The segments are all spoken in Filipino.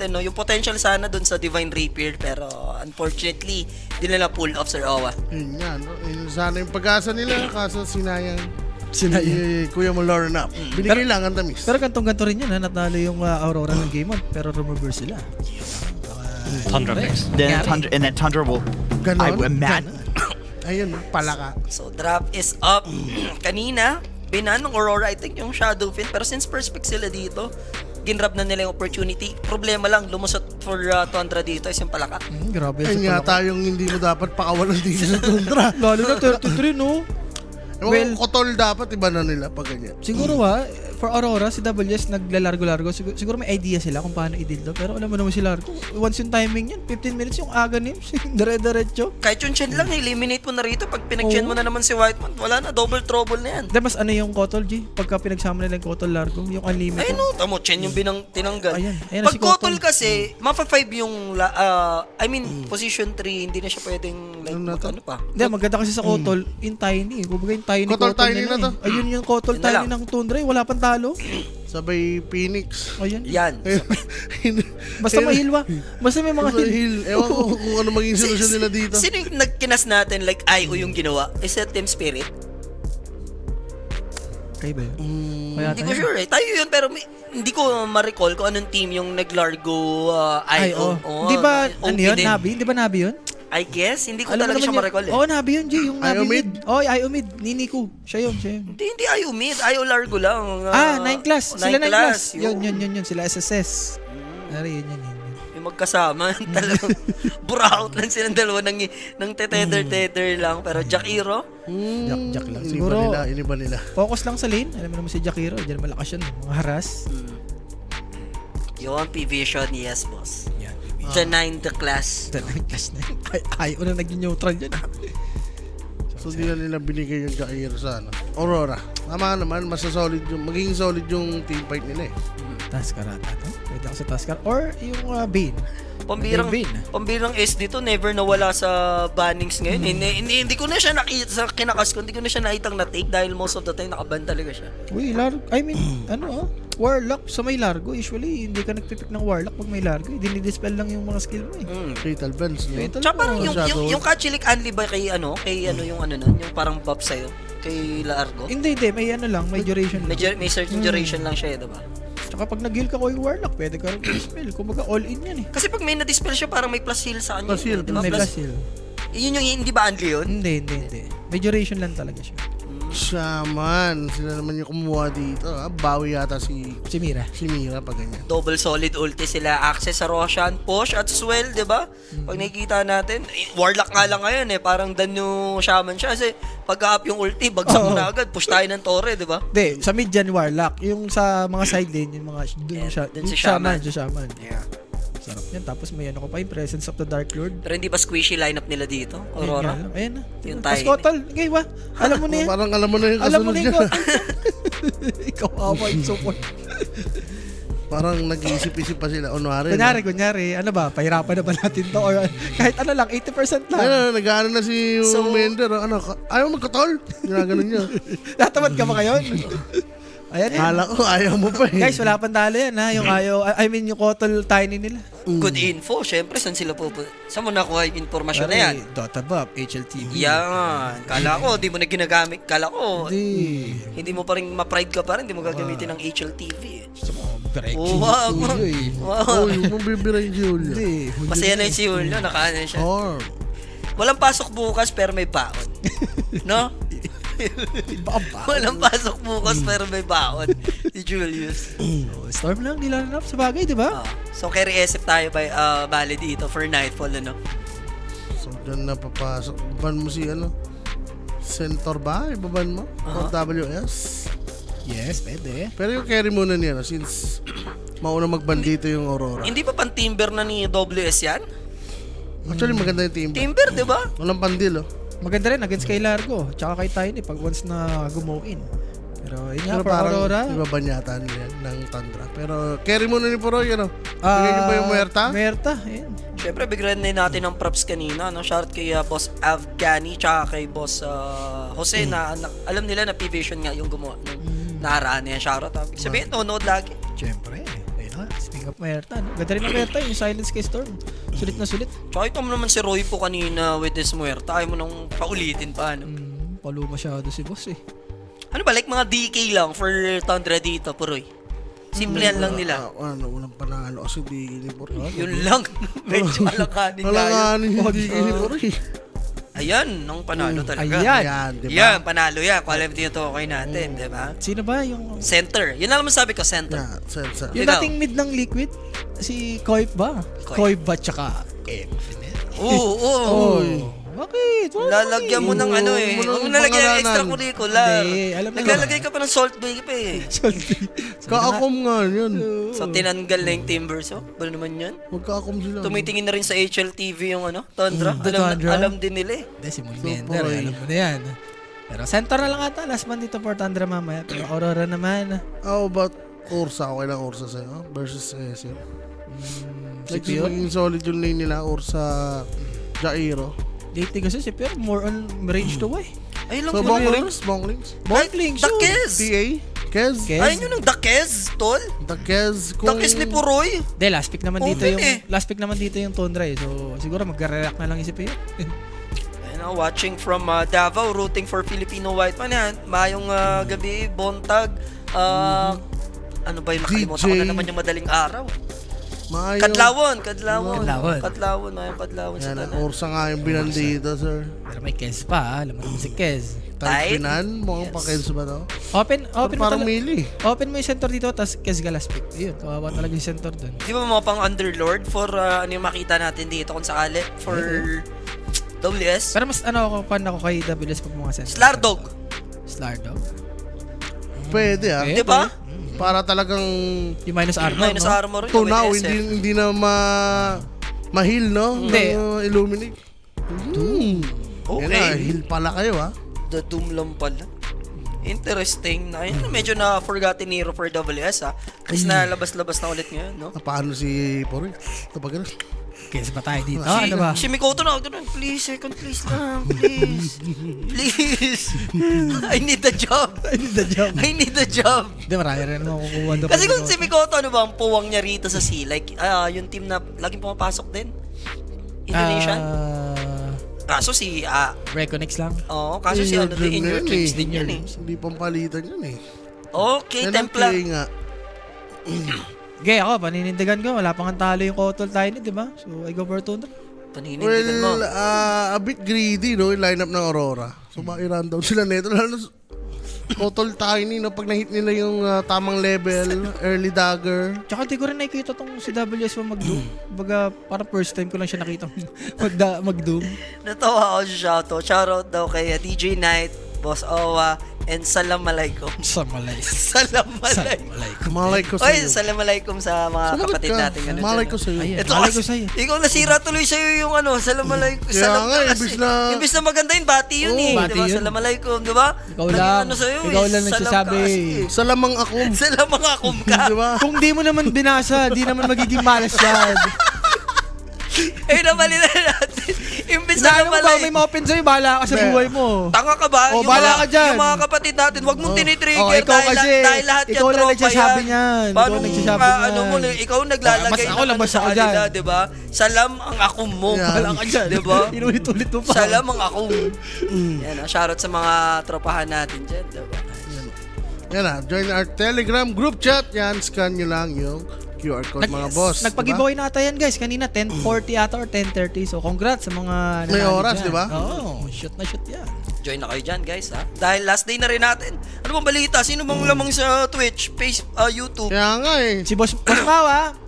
natin, no? Yung potential sana dun sa Divine Rapier, pero unfortunately, di nila pull off Sir Owa. Yun nga, no? Yun sana yung pag-asa nila, kaso sinayang Kuya mo Lauren up. Binigay lang ang tamis. Pero gantong-ganto rin yun, ha? Natalo yung Aurora ng game on, pero remover sila. Tundra mix. Then Tundra, and then Tundra will. I Ganon? imagine. Ayun, palaka. So, drop is up. Kanina, binan ng Aurora, I think yung Shadowfin, pero since first pick sila dito, ginrab na nila yung opportunity. Problema lang, lumusot for Tundra dito is yung palaka. Grabe Ayun sa nga tayong hindi mo dapat pakawalan dito sa tundra. Lalo na 33, no? Well, kotol dapat, iba na nila pag ganyan. Siguro for Aurora, si WS naglalargo-largo. Siguro may idea sila kung paano i-deal doon. Pero alam mo naman si Largo, once yung timing yan, 15 minutes yung aga nim, dire-diretso. Kahit yung Chen lang, eliminate mo na rito. Pag pinag-Chen mo na naman si Whiteman, wala na, double trouble na yan. Mas ano yung Kotol, G? Pagka pinagsama nila yung Kotol Largo, yung unlimited. Ay no, tamo, Chen yung tinanggal. Ayan na Pag si Kotol Kotol. kasi, mapa-5 yung, position 3, hindi na siya pwedeng, like, ano pa. Hindi, maganda kasi sa Kotol, yung tiny. Kumbaga yung tiny Kotol Kotol tiny nila na to. Ayun yung Kotol Yun na tiny lang. ng Tundra, wala pang talo. Sabay Phoenix. Ayun. Yan. Basta mahilwa. Basta may mga Sa hill. Ewan ko kung ano maging solusyon nila dito. Sino yung nagkinas natin, like, IO yung ginawa? Is that Team Spirit? Kayo ba yun? Kaya Hindi ko sure eh. Tayo yun, pero hindi ko ma-recall kung anong team yung nag-Largo IO. Oo, Di ba, OP ano yun? din. Nabi? Di ba Nabi yun? I guess, hindi ko Alam mo talaga naman siya yun. ma-recall eh. Oo, Nabi yun, G. Yung Nabi Io mid? Oo, Io mid. Niniku. Siya yun. Hindi IO mid, IO Largo lang. 9 class. Sila 9 class. Yun. Yun. Sila SSS. Nari, yun. Yung magkasama, talagang buraot lang silang dalawa ng tether lang. Pero Jakiro, Jack lang. Siguro. Siguro, Iniba nila. focus lang sa lane. Alam mo naman si Jakiro. Diyan malakas yun. Mga haras. yun, P-Vision, yes boss. Yan. The 9 the class. Ito na yung class na yun. Ayaw na naging neutral yun. So, di na nila binigay yung Jair sa Aurora. Tama naman, solid yung, magiging solid yung team fight nila eh. Taskar ata to. Pwede ako sa Taskar. Or yung Bane. Pambirang SD to, never nawala sa bannings ngayon. Hindi ko na siya nakita sa kinakas ko, hindi ko na siya nakitang na-take dahil most of the time nakaban talaga siya. Uy, Warlock sa may Largo. Usually, hindi ka nagpipick ng Warlock pag may Largo. Dinidispel lang yung mga skill mo eh. Fatal Bands, no? Fatal Tsaka parang Shadow. yung Kachilik Anli ba kay yung ano nun, yung parang buff sa'yo, kay Largo? Hindi. May ano lang. May duration lang. May certain duration lang siya, diba? Tsaka pag nag-heal ka ko yung Warlock, pwede ka rin dispel. Kumbaga all in yan eh. Kasi pag may na-dispel siya, parang may plus heal sa kanya. Plus heal, diba? May plus heal. Yun yung, hindi ba Anli yun? Hindi. May duration lang talaga siya. Shaman. Sila naman yung kumuha dito. Bawi yata si Mira. pag ganyan. Double solid ulti sila, access sa Roshan, push at swell, di ba? Pag nakikita natin, Warlock nga lang ngayon eh, parang Danyo Shaman siya kasi pag-up yung ulti, bagsak mo na agad, push tayo ng Torre, di ba? Hindi, sa mid dyan Warlock. Yung sa mga side lane, yung mga Dun si Shaman. Shaman. Yeah. Sarap yan. Tapos may ano ko pa yung Presence of the Dark Lord. Pero hindi ba squishy lineup nila dito, Aurora? Ayan na. Yung Tapos tayo. Kotol, okay ba? Alam mo na yan. Parang alam mo na yung Alam mo kasunod na yung niya. Kotol. Ikaw awa yung support. Parang nag-iisip-isip pa sila. Unwari. Kunyari, ano ba? Pahirapan na ba natin to? Or kahit ano lang, 80% lang. Ayun, nag-ano na si Mender. Ayaw magkatol. Ginaganon niya. Natamad ka ba ngayon? Ayan yan. Hala ko, ayaw mo pa eh. Guys, wala pang talo yan ha. Yung yung Kotol tiny nila. Good info, syempre, saan sila pupunta? Saan mo nakuha yung informasyon na yan? Dota Buff, HLTV. Yan. Kala ko, di mo na ginagamit. Kala ko, Hindi. hindi mo pa rin ma-pride ka pa rin, hindi mo gagamitin ng HLTV. Gusto mo, break. Oh, wow. Oh, yung mong bibirayin si Julio. Hindi. Masaya na yung si Julio, nakaano siya. Or, Walang pasok bukas pero may baon. No? Walang pasok bukas pero may baon. Si Julius. Storm lang, nilalanap sa bagay, di ba? So, carry SF tayo bali dito for Nightfall, ano? so dyan na papasok. Ban mo si Centaur ba? Ibaban mo? Or WS? Yes, pwede. Pero yung carry muna niya, since mauna mag-ban dito yung Aurora. Hindi pa pan-timber na ni WS yan? Actually, maganda yung team. Timber, di ba? Walang pandil, oh. Maganda rin against kay Largo. Tsaka kay Tiny pag once na gumo-in. Pero yun nga, Pero for parang Aurora. ibaban yata nila ng Tundra. Pero carry muna ni Poroy, Bigyan niyo ba yung Muerta? Muerta, yun. Siyempre, bigyan na natin ng props kanina, no? Shout kay Boss Afghani, tsaka kay Boss Jose, na alam nila na P-Vision nga yung gumawa ng naharaan niya. Shoutout. Ibig sabihin, nood lagi. Siyempre. Ayun na, ka. Speaking of Muerta, no? Ganda rin ang Muerta, yung Silence kay Storm. Sulit na sulit. Tsaka ito mo naman si Roy po kanina with this Muerta. Ayaw mo nang paulitin pa, ano? Palo masyado si boss eh. Ano ba, like mga DK lang for Tundra dito, Puroy? Simplihan lang nila. Walang panalo kasi di ni Puri. Yun lang. Medyo alakanin nga yun. Alanganin hindi ni Puri. Ayan, nung panalo talaga. Ayan. Diba? Yan, panalo yan. Quality ito okay natin, di ba? Sino ba yung... Center. Yun lang naman sabi ko, center. Yeah, sense. Yung Ikaw. dating mid ng Liquid? Si Koip ba? Koip. Koip ba tsaka Infinite? Oo. Bakit? Lalagyan mo ng ano eh. Huwag mo Huwag mo nang nalagyan ng pangalanan. extracurricular. Hindi, alam mo Naglalagay ka pa ng Salt Bay pa eh. Kaakom nga yun. So, tinanggal na yung Timbers. Oh, bala naman yan. Magkaakom sila. Tumitingin na rin sa HLTV yung ano, Tundra. Tundra. Alam din nila eh. Hindi, si So, Mulmender, Puri. alam mo na yan. Pero center na lang ata, last man dito for Tundra mamaya. Pero Aurora naman. How about Ursa? Okay lang Ursa sa'yo versus Ezio. Like, Pio? maging solid yung lane nila, Ursa, Jairo. Lately kasi si Pierre, more on range to eh. Ay lang So, po. Bonglings? Bonklings, yun. Dakez! TA? Kez? Kez? Ayun yun ang Dakez, tol. Dakez kung... Dakez ni Puroy. Hindi, last pick naman dito Open yung eh. last pick naman dito yung Tundra eh. So siguro magre-react na lang isip yun. Ayun, watching from Davao, rooting for Filipino White Man yan. Mayong gabi, Bontag. Ano ba yung nakalimutan ko na naman yung madaling araw? Maayo. Kadlawon. Mayong Kadlawon sa Yan, tanan. Ursa nga yung binandito, sir. Pero may Kez pa, alam mo naman si Kez. Tagpinan? Mukhang Yes. pa-Kez ba to? Open mo Parang talaga. mili. Open mo yung center dito, tapos Kez ka last pick. Ayun, kawawa talaga yung center dun. Di ba mga pang Underlord for ano yung makita natin dito kung sakali? For WS? Pero mas fan ako kay WS pag mga center. Slardog. Slardog. Pwede ah. Okay. Di ba? Para talagang Yung minus armor, Minus no? armor yun. tunaw, with SF. hindi na ma-heal, no? Hindi. Illuminate. Okay. Yan na, heal pala kayo ah. The Doom lang pala. Interesting na. Yun, medyo na forgotten hero for WS ha. Kasi nalabas-labas na ulit ngayon, no? Paano si Puri? Kapag Kez pa tayo dito. Si, Ano ba? si Mikoto na, ganun, please, second place lang, please. Please. I need the job. I need the job. I need the job. Hindi, marami rin naman kukuha doon. Kasi kung si Mikoto, ano ba, ang puwang niya rito sa sea, like, yung team na laging pumapasok din. Indonesian. Kaso si, Reconex lang. kaso si ano, din, in your dreams din yun yan eh. Hindi pampalitan yun eh. Okay, Yan ang Templar. play nga. Okay, ako, paninindigan ko. Wala pang talo yung Kotol tayo di ba? So, I go for Tundra. Paninindigan mo. Well, a bit greedy, no? Yung lineup ng Aurora. So, maki-run down sila neto. Lalo na Kotol Tiny, no? Pag nahit nila yung tamang level, early dagger. Tsaka di ko rin nakikita tong si WS mo mag-doom. Baga, parang first time ko lang siya nakita mag-doom. Natawa ako sa shoutout. Shoutout daw kay DJ Knight, Boss Owa, and Salam Alaikum. Samalay. Salam Alaikum. Malay ko Oy, sa'yo. Salam Alaikum sa mga Sumagot kapatid ka. natin. Ano, Malay dyan, ko sa'yo. Ayun. Ito Malay kasi, ko sa'yo. ikaw nasira tuloy sa'yo yung ano, Salam Alaikum. Kaya Salam nga, ka kasi. imbis na- maganda yun, bati yun Oo, eh. bati Diba? yun. Salam Alaikum, diba? Ikaw Naging lang. ano sa'yo, Ikaw eh, lang salam nagsasabi. ka kasi. Sa lamang ako. Salam mga akum ka. Di ba? Kung di mo naman binasa, di naman magiging malas yan. Eh, nabali na natin. Imbis na Inaano mo ba, namalay. may ma-open sa'yo, bahala ka sa Be. buhay mo. Tanga ka ba? Oh, bahala ka dyan. Yung mga kapatid natin, wag mong tinitrigger Oh, ikaw dahil, kasi, dahil lahat yan ikaw lang tropa nagsasabi yan. niyan. Paano Ikaw nagsasabi ano niyan. mo, ikaw naglalagay Mas ako, ng ano labas sa ako kanila, dyan. di ba? Salam ang akum mo. Yan. Bahala ka dyan. Diba? Inulit-ulit mo pa. Salam ang akum. Yan, shoutout sa mga tropahan natin dyan, di ba? Yan na, join our Telegram group chat. Yan, scan nyo lang yung QR code, mga boss. Nagpag-giveaway na ata yan guys. Kanina 10:40 ata or 10:30. So congrats sa mga May nanalo oras, dyan. di ba? Oo, shoot na shoot yan. Join na kayo dyan, guys, ha? Dahil last day na rin natin. Ano bang balita? Sino bang lamang sa Twitch, YouTube? Kaya nga eh. Si Boss Mau ha.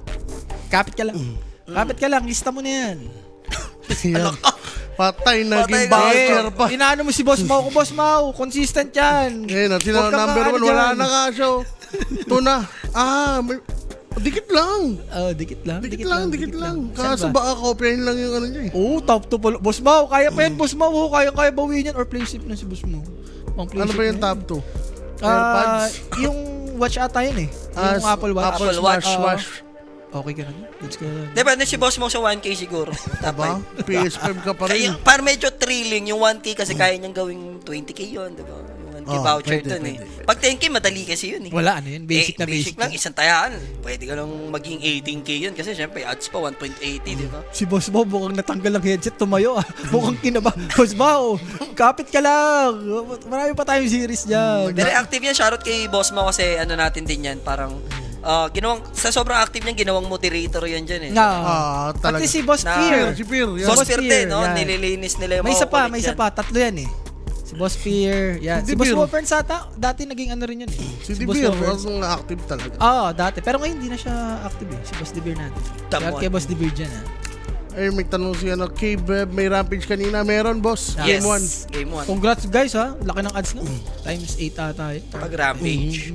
Kapit ka lang. Kapit ka lang, lista mo na yan. Yan. Patay, naging Patay na. voucher pa. Inaano mo si Boss Mau ko, Boss Mau. Consistent yan. Ngayon, Huwag ka number maano 1, wala dyan. na ka show. Ito na. Dikit lang. Oh, dikit lang. Dikit lang. Saan Kaso ba? baka kopyahin lang yung ano niya eh. Oo, top 2 Boss Mau, kaya pa yan, Boss Mau. Kaya bawiin yan or play safe na si Boss Mau. Ano ba yung top 2? AirPods? Yung watch ata yun eh. Yung Apple Watch. Apple Watch. Watch. Okay ka na. Goods ka na. Depende si boss mo sa 1K siguro. Diba? PS5 ka pa rin. Kaya, para medyo thrilling yung 1K kasi kaya niyang gawing 20K yun, di ba? Yung 10k Oh, voucher pwede, dun eh. pwede. Pag 10k, madali kasi yun eh. Wala, ano yun? Basic na basic. lang, isang tayaan. Pwede ka lang maging 18k yun kasi syempre ads pa 1.80, di ba? Si Boss Bob, mukhang natanggal ang headset, tumayo ah. Mukhang kinaba. Boss Bob, kapit ka lang. Marami pa tayong series dyan. Very active yan. Shoutout kay Boss Mo kasi ano natin din yan. Parang ginawang, sa sobrang active niyan, ginawang moderator yan dyan eh. Nga. talaga. Pati si Boss Na- Pierre. Si Pierre, yan. Boss Boss Pierre Pierre, din, no? yan. Nililinis nila yung May isa mga pa, kulit may isa dyan. pa. Tatlo yan eh. Si Boss Pierre. Yan. Si Si Boss Dibir. Wopern Sata, dati naging ano rin yun eh. Si Boss Dibir, Wopern. ang active talaga. Dati. Pero ngayon hindi na siya active eh. Si Boss Dibir natin. Damon. Kaya kay Boss Dibir dyan ah. Ay, may tanong si K-Beb, may rampage kanina. Meron, boss. Yes, Game 1. Game 1. Congrats guys ha. Laki ng ads no. Times 8 ata yun. Pag Rampage.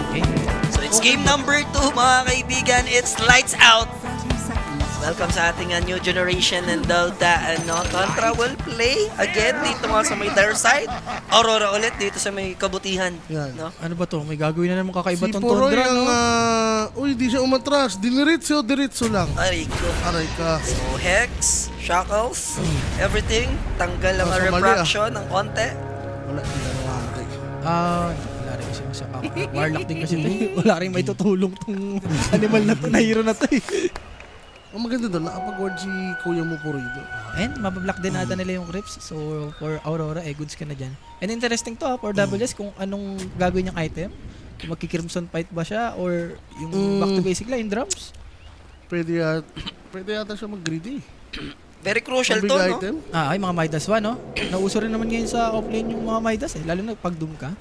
Okay. So it's game number 2 mga kaibigan. It's lights out. Welcome sa ating new generation ng Delta Contra will play again dito nga sa may dire side. Aurora ulit dito sa may kabutihan. Yan. No? Ano ba to? May gagawin na naman kakaiba Si tong Poroy Tundra ang, no? uy, di siya umatras. Diretso lang. Aray ko. Aray ka. So Hex, Shackles, everything. Tanggal ang Oh, sumali, refraction ng konti. Wala, hindi na namamatay. Wala rin kasi sa Warlock din kasi to. Wala rin may tutulong tong animal na to, na hero na to eh. Ang maganda doon, nakapag-ward si Kuya mo po rito. And mabablock din ata nila yung Crips. So for Aurora, goods ka na dyan. And interesting to for WS kung anong gagawin niyang item. Kung magki-Crimson Fight ba siya or yung back to basic lang, yung drums. Pwede yata siya mag-greedy. Very crucial Ang big to, no? item. Ay mga Midas 1, no? Nauso rin naman ngayon sa offlane yung mga Midas eh. Lalo na pag doom ka.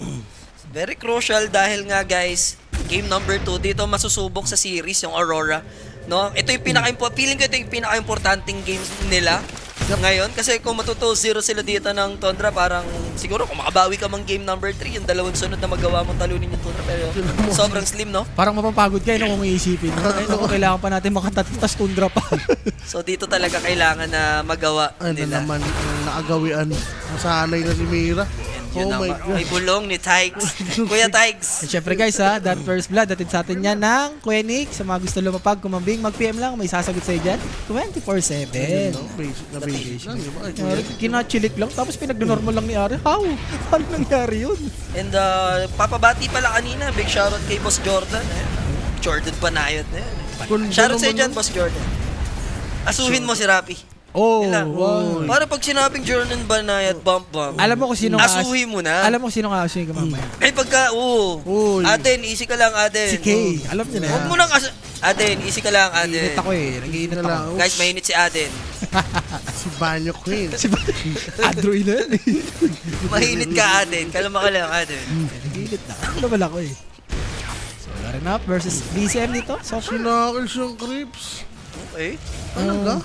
Very crucial dahil nga guys, game number 2 dito masusubok sa series yung Aurora. No? Ito yung feeling ko ito yung pinaka-importanting games nila ngayon kasi kung matuto 0 sila dito ng Tundra, parang siguro kung makabawi ka mang game number 3, yung dalawang sunod na magawa mong talunin yung Tundra, pero sobrang slim, no? Parang mapapagod kayo no, kung iisipin. No? Ay, naku, kailangan pa natin makatatas Tundra pa. So dito talaga kailangan na magawa Ano nila. naman, ang nakagawian. Masanay na si Mira. Yun Oh my naman. God. May bulong ni Tiggs. Kuya Tiggs. And syempre guys ha, that first blood, datid sa atin yan ng Kuya Nick. Sa mga gusto lumapag, kumambing, mag-PM lang, may sasagot sa'yo dyan. 24/7. No, basic na basic lang, di ba? Ay, Ari, kinachilik lang, tapos pinag-normal lang ni Ari. How? Paano nangyari yun? And papabati pala kanina, big shoutout kay Boss Jordan. Jordan Panayot na yan. Kung Shoutout doon sa'yo dyan, naman- Boss Jordan. Asuhin mo si Rapi. Oh, Yun lang. wow. Para pag sinabing Jordan Banayat, bump. Alam mo kung sino Asuhin mo na. Alam mo kung sino ka asuhin ka mamaya. Ay pagka, Uy. Aden, easy ka lang, Aden. Si Kay. Alam niyo na yan. Huwag mo nang Aden, easy ka lang, Nag-iinit Aden. ako eh. Nag-iinit Wala. ako. Guys, mainit si Aden. Si Banyo Queen. Si Android na yan eh. Mainit ka, Aden. Kalma ka lang, Aden. Nag-iinit na. Ano ba ako eh. So, Larin up versus BCM dito. So, Sinakil siyang creeps. Okay. Ano ka?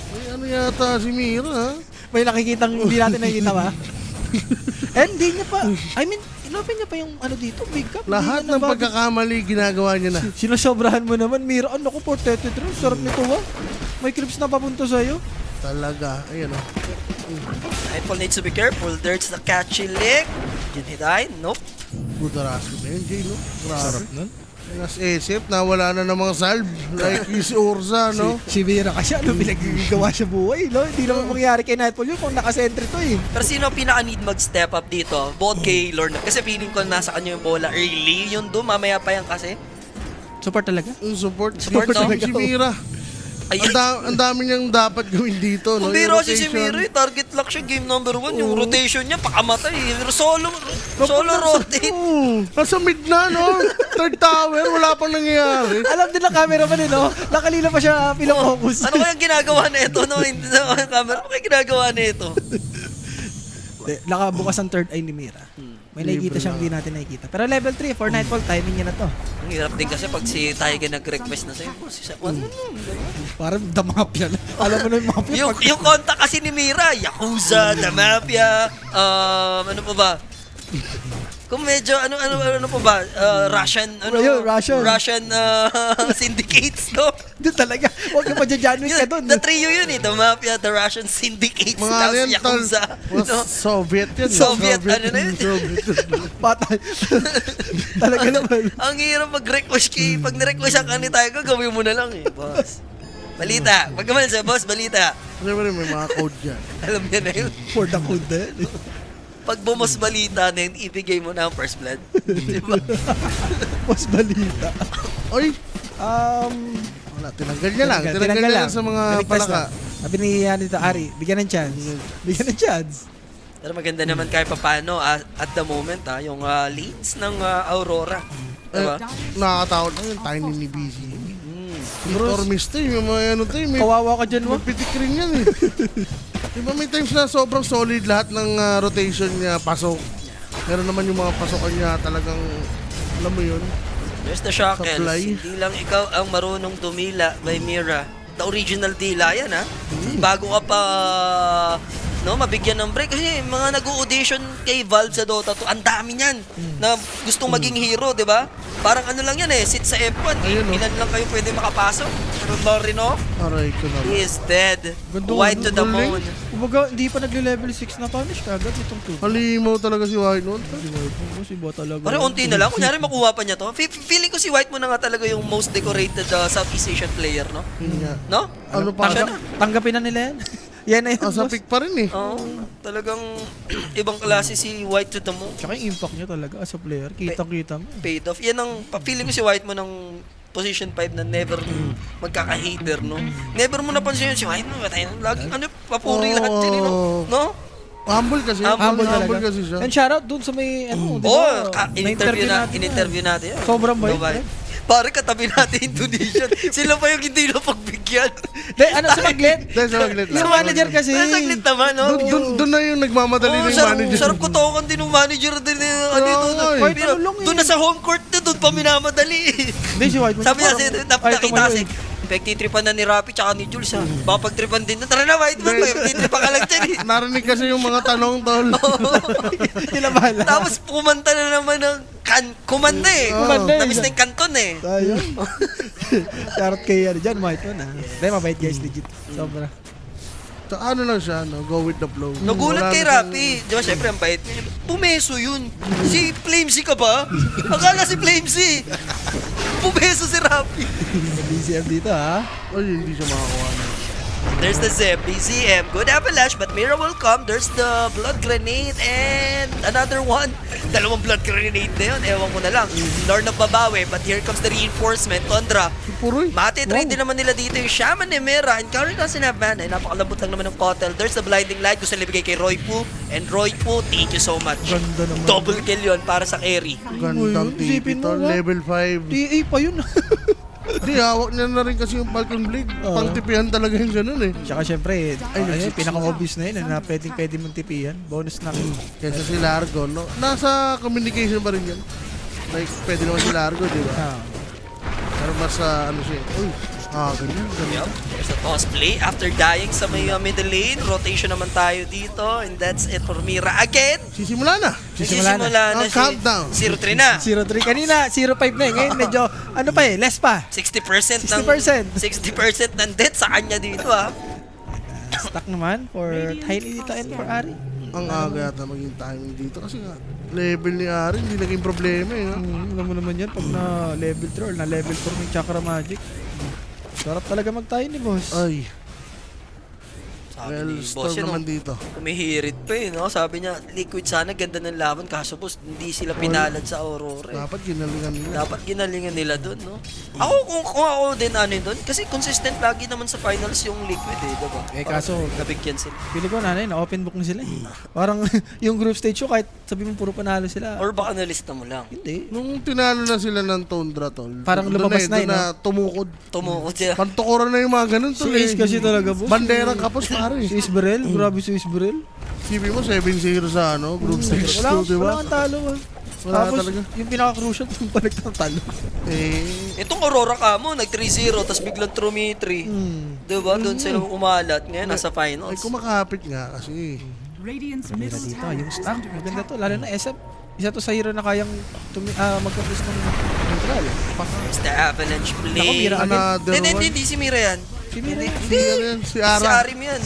May ano yata si Mira, ha? may nakikitang hindi natin nakikita ba? And hindi niya pa, I mean, inopen niya pa yung ano dito, big cup. Lahat ng pagkakamali ginagawa niya na. Sinasobrahan mo naman, Mira. Ano ko, 433. Sarap nito ha. May clips na papunta sa'yo. Talaga. Ayan, oh. Nightfall needs to be careful. There's the catchy lick. Did he die? Nope. Budaras ko ba yun, Jay, no? Grabe. nun. Nas isip, nawala na ng mga salve. Like si Urza, no? Si Mira kasi ano, pinagagawa siya buhay. No? Hindi naman mangyari kay Nightfall yun kung nakasentry to eh. Pero sino ang pinaka-need mag-step up dito? Bukod kay Lorna. Kasi feeling ko nasa kanya yung bola early. Yun doon, mamaya pa yan kasi. Support talaga. Yung support. Support, no? Si Mira. Ayun. Ang dami niyang dapat gawin dito, no? Kung biro Yung kasi si rotation. Miro, target lock siya game number 1. Yung rotation niya, pakamatay. Pero solo rotate. Nasa mid na, no? Third tower, wala pang nangyayari. Alam din ng cameraman eh, no? Nakalila pa siya pinaka-focus. Ano kaya ginagawa na ito? No? Hindi na ang camera. Ano kaya ginagawa na ito? Nakabukas ang third eye ni Mira. May nakikita siyang hindi natin nakikita. Pero level 3, for Nightfall, timing niya na to. Ang hirap din kasi pag si Taiga nag-request na sa'yo. Si Sakwan. Parang the mafia na. Alam mo na yung mafia. Yung contact kasi ni Mira, Yakuza, The Mafia, ano pa ba? Kung medyo, ano pa ba? Russian, Ayun, Russian. syndicates, no? Doon talaga. Huwag ka pa dyan-janwis ka doon. The trio yun eh, The Mafia, the Russian syndicates, Mga tapos yan, tol. Yakuza. Mga No? Soviet yan. Soviet, ano na yun? Soviet. Patay. Talaga naman. Ang hirap mag-request kay, pag ni-request ang kanita ko, gawin mo na lang eh, boss. Balita. Pag naman sa boss, balita. Siyempre may mga code dyan. Alam niya na yun. For the code na yan. Pag bumos balita na yun, ibigay mo na ang first blood. Diba? Boss balita. Oy, wala, tinanggal niya lang. Tinanggal niya lang sa mga Request palaka. lang. Sabi ni dito, Ari, bigyan ng chance. Bigyan ng chance. Pero maganda naman kahit papano at the moment yung lanes ng Aurora. Diba? Nakakatakot na yung tiny ni BC. Victor Mister, yung mga ano tayo, may Kawawa ka dyan, may wa. pitik rin yan eh. Diba may times na sobrang solid lahat ng rotation niya, pasok. Meron naman yung mga pasokan niya talagang, alam mo yun, There's the Shackles. Supply. Hindi lang ikaw ang marunong dumila by Mira. The original dila yan, ha? Bago ka pa mabigyan ng break. Kasi mga nag-audition kay Valve sa Dota 2, ang dami niyan na gustong maging hero, di ba? Parang ano lang yan sit sa F1. Ayun, no? Ilan lang kayo pwede makapasok. Pero Lorino, aray ko naman. he is dead. Ganda, White to the galing. moon. Kumbaga, hindi pa nagle-level 6 na punish kagad itong 2. Halimaw talaga si White noon. Si Bo talaga. Parang unti na lang. Kunyari makuha pa niya to. Feeling ko si White mo na nga talaga yung most decorated Southeast Asian player, no? Yun nga. No? Ano pa siya? Tanggapin na nila yan. Yan na yun, Sa boss. pick pa rin eh. Oo. Talagang ibang klase si White to the moon. Tsaka yung impact niya talaga as a player. Kitang-kita mo. Paid off. Yan ang, feeling ko si White mo ng position 5 na never magkaka-hater, no? Never mo napansin yun si White mo. Laging papuri lahat dyan, no? No? Humble kasi. Humble Humble talaga. kasi siya. And shoutout dun sa may, di Oo, ba? in-interview natin yan. Sobrang bait, Dubai. eh. Pare, katabi natin Indonesian. Sila pa yung hindi na pagbigyan. De, sa maglet? Dahil sa maglit lang. Yung manager kasi. Pero saglit naman, no? Doon na yung nagmamadali ng manager. Sarap ko tawakan din ng manager din. Oo, eh. Ano lang eh. Doon na sa home court na, doon pa minamadali. Hindi, si White. Sabi niya, Ay, nakita tumayo kasi, pagtitripan na ni Rapi tsaka ni Jules, ha? Baka pagtripan din na. Tara na, White man, pagtitripan ka lang dyan, eh. Narinig kasi yung mga tanong, tol. Sila bahala. Tapos kumanta na naman ng kumanda eh. Kumanda eh. Nabis na yung kanton eh. Ayun. Shoutout kay dyan, White man, ha? Hindi, mabait guys, legit. Sobra. So, ano lang siya, no? Go with the flow. Nagulat Wala kay na siyang- Rapi. Di ba, syempre, ang bait niya. Pumeso yun. Si Flamesy ka ba? Akala si Flamesy. Pumeso si Rapi. BCM dito, ha? Ay, hindi siya makakuha na. There's the Zeb, BZM, good avalanche, but Mira will come. There's the blood grenade and another one. Dalawang blood grenade na yun, ewan ko na lang. Lord of Babawi, but here comes the reinforcement. Tondra, Puroy. mati-trade din naman nila dito yung Shaman ni Mira. And current kasi na man, ay napakalambot lang naman ng Kotel. There's the blinding light, gusto nila bigay kay Roy Pu. And Roy Pu, thank you so much. Ganda naman. Double kill yun para sa carry. Gandang Uy, isipin TV, mo, tol. ha? Level 5. TA pa yun. Di, hawak niya na rin kasi yung Falcon Blade. Oo. Pangtipihan talaga yung ganun eh. Tsaka syempre, ayun, pinaka-obvious na yun, na pwede mong tipihan. Bonus na. Kesa si Largo, no? Nasa communication pa rin yan. Like, pwede naman si Largo, di ba? Ah. Pero mas, ano siya, uy, ganyan, ganyan. Yup, there's a toss play after dying sa may middle lane. Rotation naman tayo dito. And that's it for Mira again. Sisimula na. Sisimula Nagsisimula na Ang countdown. 0-3 na. 0-3 kanina, 0-5 na eh. Ngayon medyo, ano pa eh, less pa. 60% ng 60%. 60% ng debt sa kanya dito, ha. Stock naman for Tiny dito and for Ari. Ang aga yata maging timing dito kasi nga, level ni Ari, hindi naging problema eh. No? Alam mo naman yan, pag na level 3 or na level 4 ng Chakra Magic. Sarap talaga mag-tiny, boss. Ay, Sabi well, ni boss storm yun, naman dito. kumihirit pa eh, no? Sabi niya, Liquid sana, ganda ng laban. Kaso boss, hindi sila pinalad sa Aurora eh. Dapat ginalingan nila. Dapat ginalingan nila doon, no? Ako, kung ako din ano yun doon, kasi consistent lagi naman sa finals yung Liquid eh, diba? Eh, kaso, nabigyan sila. pili ko na open book na sila eh. Parang yung group stage ko, kahit sabi mo puro panalo sila. Or baka nalista mo lang. Hindi. Nung tinalo na sila ng Tundra, tol. Parang doon lumabas na eh, doon na tumukod. Tumukod sila. Pantukuran na yung mga ganun, tol. Si Ace kasi talaga, boss. Banderang kapos, pare. Si Isberel, grabe si Isberel. Sipi mo, 7-0 sa group stage 2, di Wala ba? kang talo ah. Wala Tapos, talaga. yung pinaka-crucial, yung balik ng talo. Eh, Itong Aurora ka mo, nag 3-0, tapos biglang trumi 3. Diba? Doon sila umalat. Ngayon, nasa ay finals. kumakapit nga kasi. Maganda dito, yung stock. Maganda to, lalo na SF. Isa to sa hero na kayang magka-plus ng neutral. It's the Avalanche Ako, play. Mira agad. Another Hindi, one. hindi si Mira yan. Si Mira yan. Si, ano yan, si Si Ara. Arim yan.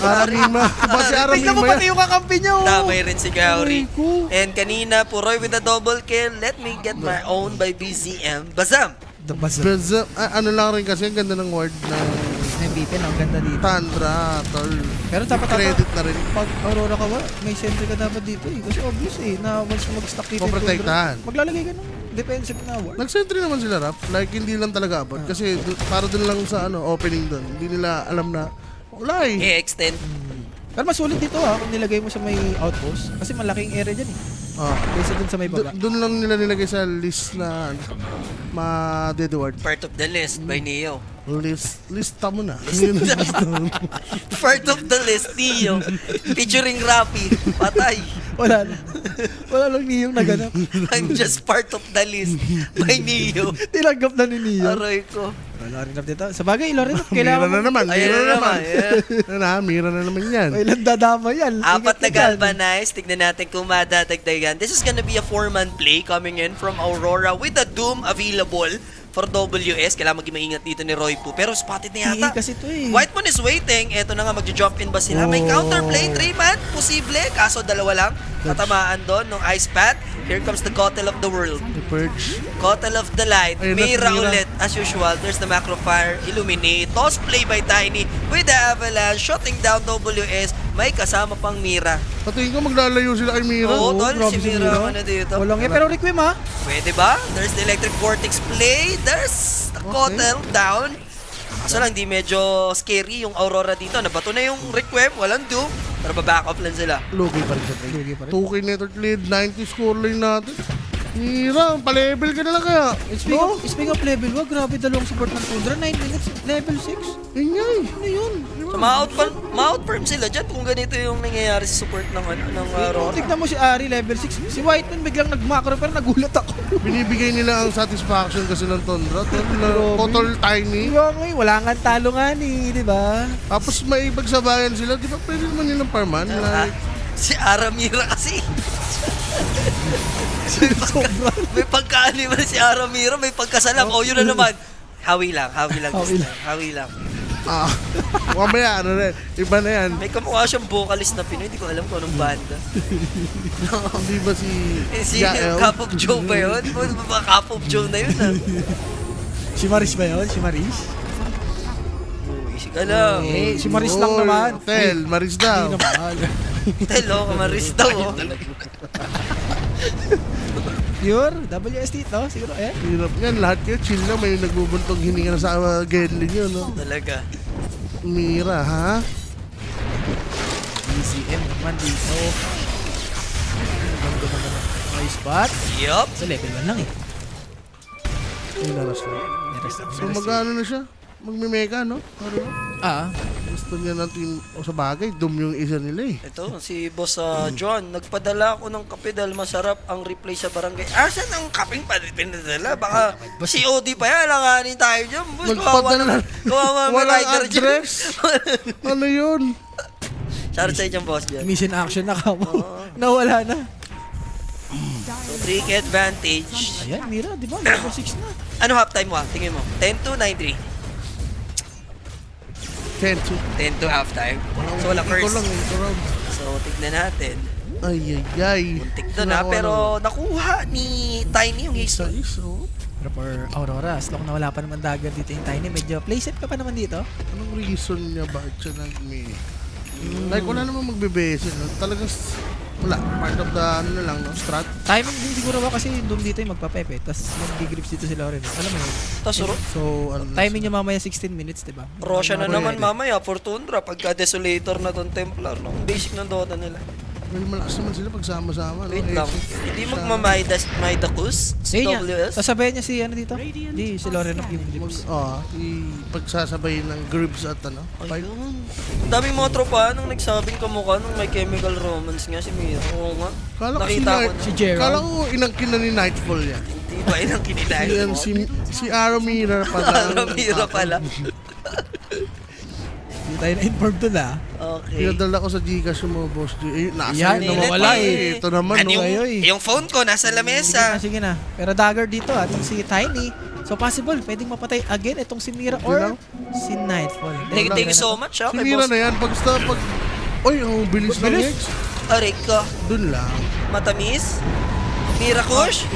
Aramima. Ba si Tignan mo Aramima pati yan? yung kakampi niya oh. Damay rin si Gauri. Aray ko. And kanina, Puroy with a double kill. Let me get my own by BZM. Bazam! The buzzer. But, ano lang rin kasi, ang ganda ng word na MVP na, ang ganda dito. Tundra, tol. Pero dapat Credit na rin. pag Aurora ka ba, may sentry ka dapat dito eh. Kasi obvious eh, na once na mag-stack dito Poprotektahan. maglalagay ka ng defensive na ward. Nag-sentry naman sila, Rap. Like, hindi lang talaga abot. Kasi para dun lang sa opening dun. Hindi nila alam na, wala eh. I-extend. Pero mas sulit dito kung nilagay mo sa may outpost. Kasi malaking area dyan eh. Oh. Kaysa dun sa may baba. Doon lang nila nilagay sa list na ma-deadward. Part of the list by Neo. Lista mo na. Part of the list, Neo. Featuring Rappi. Patay. Wala na. Wala lang niyong naganap. I'm just part of the list by Neo. Tinanggap na ni Neo. Aray ko. Wala rin dito. Sa bagay, Lorin, Mira kailangan na naman. Ayun Mira na na naman. naman. Mira na naman yan. May ilang dadama yan. Apat na Ingat ka dyan. galvanize. Tignan natin kung madadagdagan. This is gonna be a 4-man play coming in from Aurora with a Doom available for WS. Kailangan maging maingat dito ni Roy po. Pero spotted na EA yata. kasi to eh. White Moon is waiting. Eto na nga, magjo-jump in ba sila? May counterplay, 3-man. Posible. Kaso dalawa lang. Tatamaan doon ng Ice Path. Here comes the Kotel of the world. The Purge. Kotel of the Light. Ayun na, Mira Mira. ulit. As usual, there's the Macro Fire. Illuminate. Toss play by Tiny with the Avalanche. Shutting down WS. May kasama pang Mira. Patingin ko maglalayo sila kay Mira. Oo, tol. grabe Si si Mira. Mira. Ano dito? Walang pero Requiem ha. Pwede ba? There's the Electric Vortex play. There's the Kotel down. Kaso lang, di medyo scary yung Aurora dito. Nabato na yung Requiem. Walang Doom. Pero back off lang sila. Lugi pa rin siya. Lugi pa rin. 2K network lead, 90 scoreline natin. Mira, pa-level ka na lang kaya. Speaking of level 1, grabe dalawang support ng Tundra. 9 minutes, level 6. Yun nga eh. Ano yun? So, ma-outfarm sila dyan kung ganito yung nangyayari sa support ng Aurora. Tignan mo si Ari, level 6. Si Whiteman biglang nag-macro pero nagulat ako. Binibigay nila ang satisfaction kasi ng Tundra. Total tiny. Kaya ngayon, wala nga talo nga ni, di ba? Tapos may ibagsabayan sila. Di ba pwede naman nilang parman? Like, Si Aramira kasi. may pagka-animal si Aramira, may pagkasalam. O, yun na naman. Hawi lang. Hawi lang. mamaya ano rin. Iba na yan. May kamukha siyang vocalist na Pinoy. Hindi ko alam kung anong banda. Hindi ba si Si Yael? Cup of Joe ba yun? Ano ba Cup of Joe na yun? Si Maris ba yun? Si Maris? Easy ka lang. Eh, si Maris lang naman. Hotel, Maris daw. Hindi naman. Hello, kamaris daw. Oh. Pure, WST to, siguro eh. Hirap yan. Lahat kayo chill lang. May nagbubuntong hininga na sa Genling yun. No? Talaga. Mira, ha? BCM naman dito. Ganda naman ang spot. Yup. Sa level 1 lang eh. Ay, naras na. So mag-ano na siya? Magmimeka, no? Gusto niya ng team. O sa bagay, Doom yung isa nila eh. Ito, si Boss John, nagpadala ako ng kape dahil masarap ang replay sa barangay. Asan ang kapeng pinadala? Baka COD pa yan, alanganin tayo dyan. Boss, Nagpadala. kawawa may Walang rider dyan. address. Ano yun? Shout sa dyan, Boss dyan. Mission action na kamo. Nawala na. So, 3K advantage. Ayan, Mira, di ba? Level 6 na. Ano halftime mo? Tingin mo. 10-2, 9-3. 10 to halftime. So, wala Ikaw first. lang, ikaw lang. So, tignan natin. Ay. Muntik doon ha, pero nakuha ni Tiny yung Isa haste. iso. Pero for Aurora, as long na wala pa naman dagger dito yung Tiny, medyo playset ka pa naman dito. Anong reason niya ba siya nag-me? Like, wala namang magbe-base. No? Talagang wala. Part of the, ano na lang, no? Strat. Timing din siguro ba kasi yung Doom dito yung magpapepe, tapos mag-grips dito si Loren. Alam mo yun? Tapos, So, ano na Timing niya mamaya 16 minutes, di ba? Roshan na Pwede. naman mamaya for Tundra pagka Desolator na tong Templar. No? Ang basic ng Dota nila. Well, malakas naman sila pagsama-sama. No? Wait Eh, lang. Hindi magmamaydakus Sige si niya, WS. sasabayan niya si ano dito? Di, si Loren of yung grips. pagsasabay ng groups at ano. Fight. Ayun. Ang daming mga tropa nung nagsabing kamukha nung may chemical romance nga si Mira. Oo nga. Kala ko Nakita ko na. Si Gerald. Kala ko inangkin na ni Nightfall yan. Hindi ba yun ang kinilay Yan, mo? si Aramira pala. Mira pala. Hindi tayo na-inform doon ah. Okay. Pinadala ko sa Gcash yung mga boss. Nasa Yan, yun, nawawala eh. Ito naman, Ano no? Kayo eh. yung phone ko nasa lamesa. Sige na. Pero dagger dito at si Tiny. So possible, pwedeng mapatay again itong si Mira or lang. si Nightfall. Thank you so much. Si Kay Mira boss. na yan. Pag... Oy, ang bilis ng Bilis. X. Aray ko. Dun lang. Matamis. Mira Kush.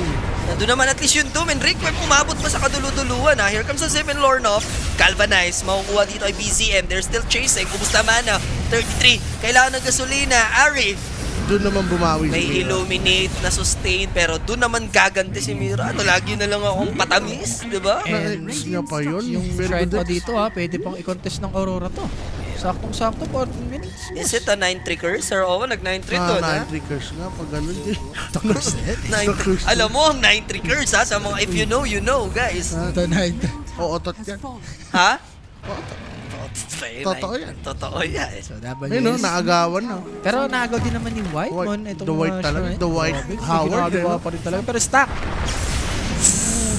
Nandun naman at least yung Doom and Rick Web umabot pa sa kaduluduluan ha. Here comes the Zip and Lornoff. Galvanize, makukuha dito ay BZM. They're still chasing. Kumusta mana? 33. Kailangan ng gasolina. Ari, Doon naman bumawi may si Mira. illuminate na sustain pero doon naman gaganti si Mira. Ano, lagi na lang akong patamis, di ba? Na-ex niya pa yun. Yung Very shrine good pa ex. dito ha, pwede pang i-contest ng Aurora to. Saktong-sakto, 14 minutes. Is it a 9-3 curse? Sir Owen, nag-9-3 to, na? 9 triggers nga, pag ganun din. 9-3. Alam mo, ang 9-3 curse ha, sa mga if you know, guys. Ito na ito. Oo, otot yan. Ha? Totoo yan. Totoo yan. So, double Ayun, no, yes. naagawan na. Pero naagaw din naman ni White White. Mon. Itong The White talaga. shrine. The White Grabe, Howard, ginagawa eh, no? pa rin talaga. Pero stack.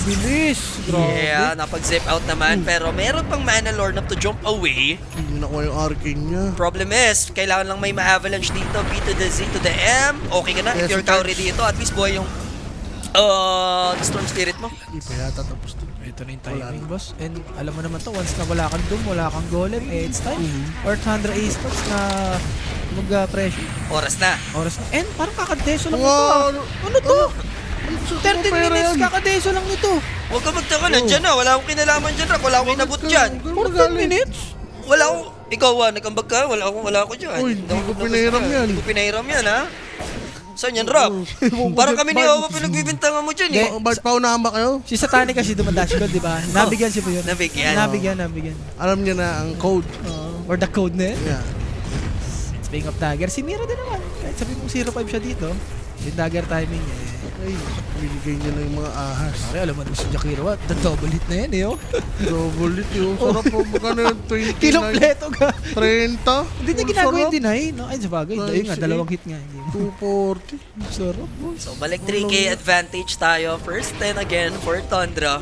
Bilis. Grabe. Yeah, napag-zip out naman. Pero meron pang Mana Lord to jump away. Hindi nakuha yung arcane niya. Problem is, kailangan lang may ma-avalanche dito. B to the Z to the M. Okay ka na. If Yes, you're Kauri dito, at least buhay yung Storm Spirit mo. Hindi pa yata tapos to. Ito na yung timing, boss. And alam mo naman to, once na wala kang Doom, wala kang Golem, eh, it's time. Or 100 A-spots na mag-pressure. Oras na. Oras na. And parang kakadeso lang Wow, nito. ah. ano- Ano to? Ano 13 pera minutes, yan? kakadeso lang nito. Huwag ka magtaka, nandyan na. Wala akong kinalaman dyan, Rock. Wala akong inabot dyan. 14 minutes? Wala akong... Ikaw, nagkambag ka? Wala ako dyan. Uy, di ko pinahiram yan. Hindi ko pinahiram yan, ha? Saan yan, Rock? Parang kami ni Owa pinagbibintangan mo dyan, eh. Ba't paunahan ba kayo? Si Satani kasi dumadash gold, di ba? Nabigyan si po yun. Nabigyan. Nabigyan. Alam niya na ang code. Or the code na yun. Yeah. Speaking of dagger, si Mira din naman. Kahit sabi mong 0-5 siya dito, yung dagger timing niya eh. Ay, binigay niya na yung mga ahas. Pare, alam mo naman si Jakiro, the double hit na yan eh, oh. Double it yun. Sarap po. Magkano yung 29? Kilompleto ka. 30? Hindi niya ginagawa yung deny, no? Ay, sa bagay, yun nga, 28. dalawang hit nga. Hindi. 240. Sarap, boss. So, balik 3K advantage tayo. First 10 again for Tundra.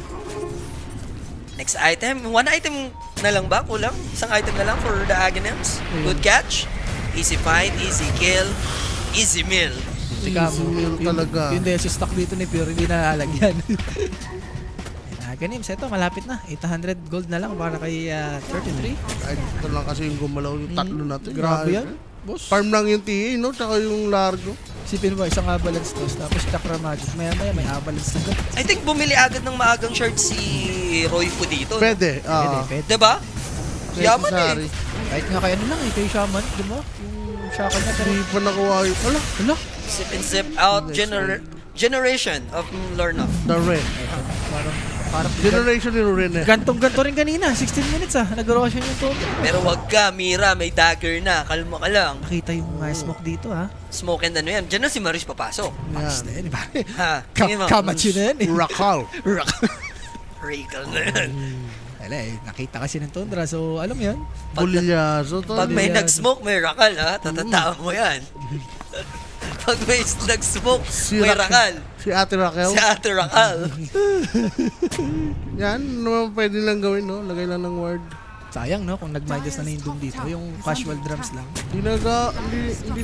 Next item. One item na lang ba? Kulang? Isang item na lang for the Aghanim's. Good catch. Easy find, easy kill, easy meal. Tika mo, Easy talaga. Yung desi stock dito ni Pure, hindi nalalagyan. Aghanim, ito, malapit na. 800 gold na lang para kay 33. Ay, ito lang kasi yung gumalaw yung tatlo na to. Grabe yan, boss. Farm lang yung TA, no? Tsaka yung largo. Sipin mo, isang avalanche toss, tapos Chakra Magic. Maya-maya, may avalanche na gold. I think bumili agad ng maagang shard si Roy po dito. Pwede. Pwede, pwede. Diba? Yaman Necessary. eh. Kahit nga kay ano lang eh, kay Shaman, di ba? Yung Shaka niya, pero... Hindi pa nakuha yung... Wala. Wala. Zip and zip out generation of Lornoff. The Ren. Parang Generation ni Ren eh. gantong-ganto rin kanina, 16 minutes ah, nag-roshan yung total. Pero wag ka, Mira, may dagger na. Kalma ka lang. Nakita yung smoke dito ha. Smoke and ano yan. Diyan na si Maris papasok. Pass na Yan. yan, di ba? Ha? Tingin mo. Kamachi na yan eh. Rakal. Rakel na yan. Wala eh, nakita kasi ng Tundra, so alam mo yan. Bulilyaso to. Pag may Yan. nag-smoke, may rakal, ha? Tatataan mo yan. Pag may nag-smoke, Si may Raquel. rakal. Si Ate Raquel. Si Ate Rakal. Yan, naman pwede lang gawin, no? Lagay lang ng word. Sayang no, kung nag-minus na yung Doom dito, yung casual drums lang. Hindi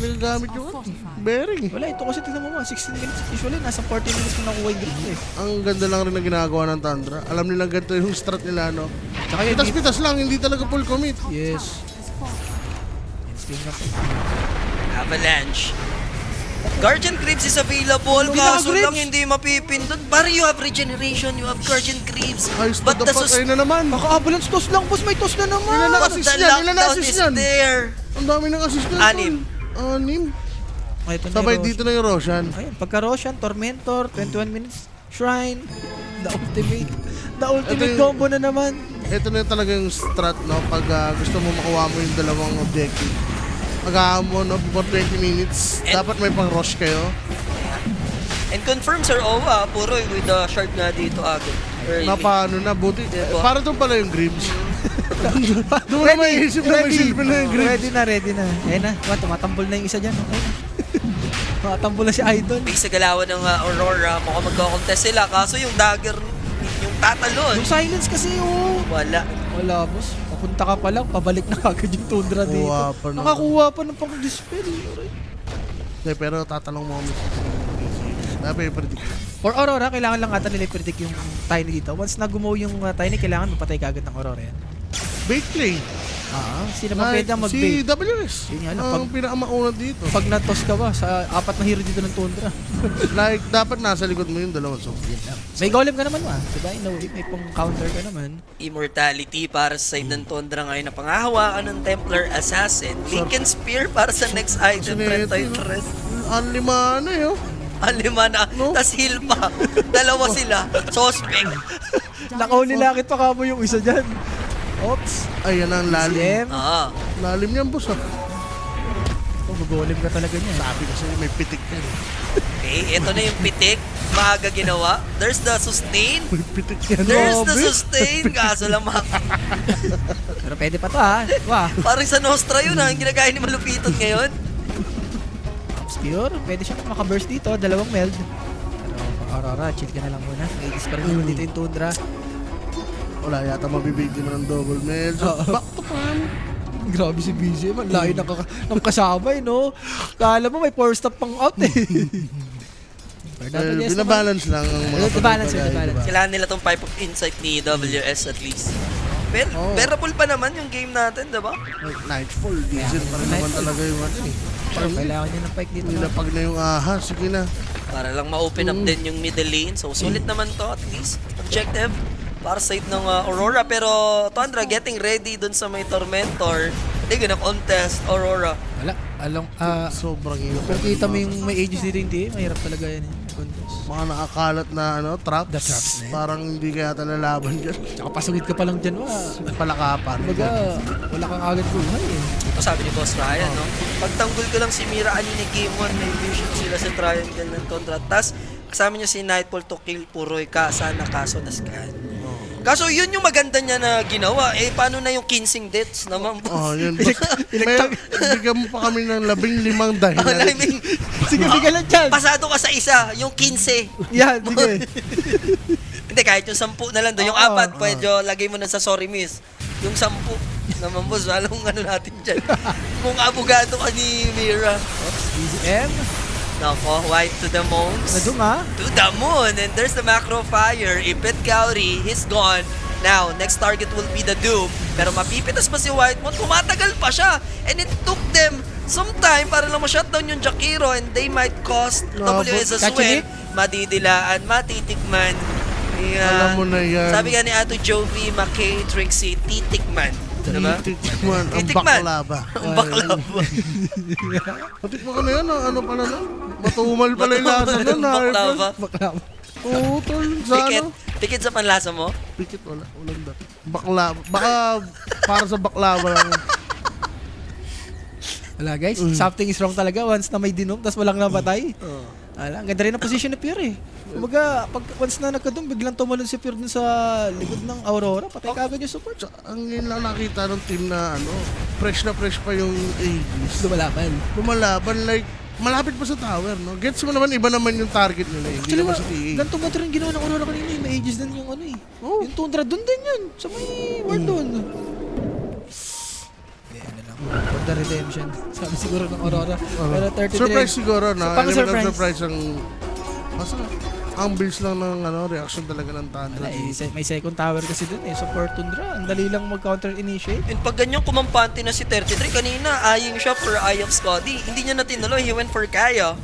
nagagamit yung ano, bearing. Wala, ito kasi tignan mo 16 minutes. Usually, nasa 40 minutes mo nakuha yung grip eh. Ang ganda lang rin na ginagawa ng Tundra. Alam nila ganito yung strat nila, no? Tsaka yung Pitas-pitas lang, hindi talaga full commit. Yes. And speaking of Avalanche. Guardian Creeps is available, Hindi kaso naka-grips. lang hindi mapipindot. Pare, you have regeneration, you have Guardian Creeps. Ayos to But the the fuck, ayun na naman. Maka-avalanche toss lang, boss. May toss na naman. Ilan na but assist the yan? Ilan na lockdown assist is yan? there. Ang dami ng assist na. Anim. Anim. Ay, ito na Sabay yung dito na yung Roshan. Ayun, pagka Roshan, Tormentor, 21 minutes, Shrine, the ultimate. The ultimate yung- combo na naman. Ito na talaga yung strat, no? Pag gusto mo makuha mo yung dalawang objective. Mag mo, no? Before 20 minutes. And- Dapat may pang-rush kayo. And confirm, Sir Owa, puro with the shard nga dito agad. Early. Na paano na, buti. Diba? Para doon pala yung Grims. Doon na may isip na may silpin na yung Grims. Ready na. Ayun na, tumatambol na yung isa dyan. Okay na. Tumatambol na si Idol. Big sa galawan ng Aurora, mukhang magkakontest sila. Kaso yung dagger, yung tatalon, Yung silence kasi, oh. wala. Wala, boss. Papunta ka pa lang, pabalik na kagad yung Tundra dito. Kuha pa naman. Nakakuha pa ng pang-dispel. Hindi, pero tatanong mo kami. Dapat i-predict. For Aurora, kailangan lang ata nila i-predict yung Tiny dito. Once na gumaw yung Tiny, kailangan mapatay ka agad ng Aurora yan. bait play. Sino ba pwede ang Si mag-bait? WS. Yun nga lang, Ang pinakamauna dito. Pag natos ka ba sa apat na hero dito ng Tundra? Like, dapat nasa likod mo yung dalawang so. May golem ka naman diba? May pang counter ka naman. Immortality para sa side ng Tundra ngayon na pangahawakan ng Templar Assassin. Lincoln Spear para sa next item, Sineto, 33. Ang lima na yun. Alima na, No? tas heal pa. Dalawa sila. Suspect. Nakaulilakit pa ka mo yung isa dyan. Oops. Ayan ang lalim. CM. Lalim yan, boss. Mag-golem ka talaga niya. Sabi kasi may pitik yan. Okay, ito na yung pitik. Maaga ginawa. There's the sustain. May pitik yan. There's the Grabe. sustain. Kaso lang Pero pwede pa to Wah. parang sa Nostra yun ang ginagaya ni Malupiton ngayon. Obscure. Pwede siya makaburst dito. Dalawang meld. Pero pag Aurora, chill ka na lang muna. Aegis pa rin naman dito yung Tundra. Wala yata mabibig din mo ng double mail. So, back to farm. Grabe si BJ. Man, layo ng kasabay, no? Kala mo may 4-stop pang out Well, binabalance lang ang mga Binabalance, pagkakagay, binabalance. diba? Kailangan nila tong pipe of insight ni WS at least. Bearable pa naman yung game natin, diba? Like, Nightfall, decent pa rin naman talaga yung ano eh. Parang Kailangan niya ng pike dito. nilapag na yung aha, sige na. Para lang ma-open up din yung middle lane. So, sulit naman to at least. Objective para sa side ng Aurora. Pero, Tundra getting ready dun sa may Tormentor. Hindi gonna contest, Aurora. Wala. Sobrang hirap. Kung kita mo yung may ages dito hindi, mahirap talaga yan contest. Mga nakakalat na traps. The traps na yan. Parang hindi kaya lalaban dyan. Tsaka pasugid ka pa lang dyan, Palakapan. Kumbaga, wala kang agad buhay Ito sabi ni Boss Ryan, no? Pagtanggol ko lang si Mira kanina game 1, may vision sila sa triangle ng Tundra. Tas, kasama niya si Nightfall to kill Puroy ka, sana kaso nascan. Kaso yun yung maganda niya na ginawa. Eh, paano na yung 15 deaths naman, boss? Yun. Bigyan mo pa kami ng 15 dahilan. I mean, Sige, bigyan lang dyan. pasado ka sa isa, yung 15. Yan, sige. Hindi, kahit yung 10 na lang doon. Yung 4, pwede lagay mo na sa sorry miss. Yung 10 naman, boss, walang ano natin dyan. Kung abogado ka ni Mira. BZM. Nako, white to the moons. Nadung To the moon. And there's the macro fire. Ipit Kauri, he's gone. Now, next target will be the Doom. Pero mapipitas pa si Whitemon. Tumatagal pa siya. And it took them some time para lang ma-shutdown yung Jakiro. And they might cost WS as well. Kachinik? Madidilaan, matitikman. Alam mo na yan. Sabi nga ni Ato Jovi, McKay, Trixie, titikman. Diba? Titikman. Ang Titikman. baklava. Ang baklava. Patikman ko na yan. Ano pala na? Matumal pala yung lasa nun. Ang baklava. Baklava. Utol. Sa Pikit. ano? Pikit sa panlasa mo? Pikit wala. Walang dat. Baklava. Baka para sa baklava lang. Wala guys, something is wrong talaga once na may dinom tapos walang nabatay. Ang ganda rin ang position ni Pierre eh. Kumbaga, pag once na nagkadum, biglang tumalon si Pierre dun sa likod ng Aurora, patay ka agad yung support. Ang yun lang nakita ng team na fresh na fresh pa yung Aegis. Lumalaban. Lumalaban like malapit pa sa tower, no? Gets mo naman, iba naman yung target nila eh. Hindi Actually, naman sa TA. ganito ba ito rin ginawa ng Aurora kanina? May ages din yung ano eh. Yung Tundra, dun din yun. Sa may ward dun. For the redemption. Sabi siguro ng Aurora. Pero 33. Surprise siguro na. Pang-surprise. Surprise ang... Basta, ang bilis lang ng reaction talaga ng Tundra. Wala eh, may second tower kasi dun eh. So for Tundra, ang dali lang mag-counter initiate. And pag ganyan kumampante na si 33, kanina aying siya for Eye of Scotty. Hindi niya na tinuloy, he went for Kaya.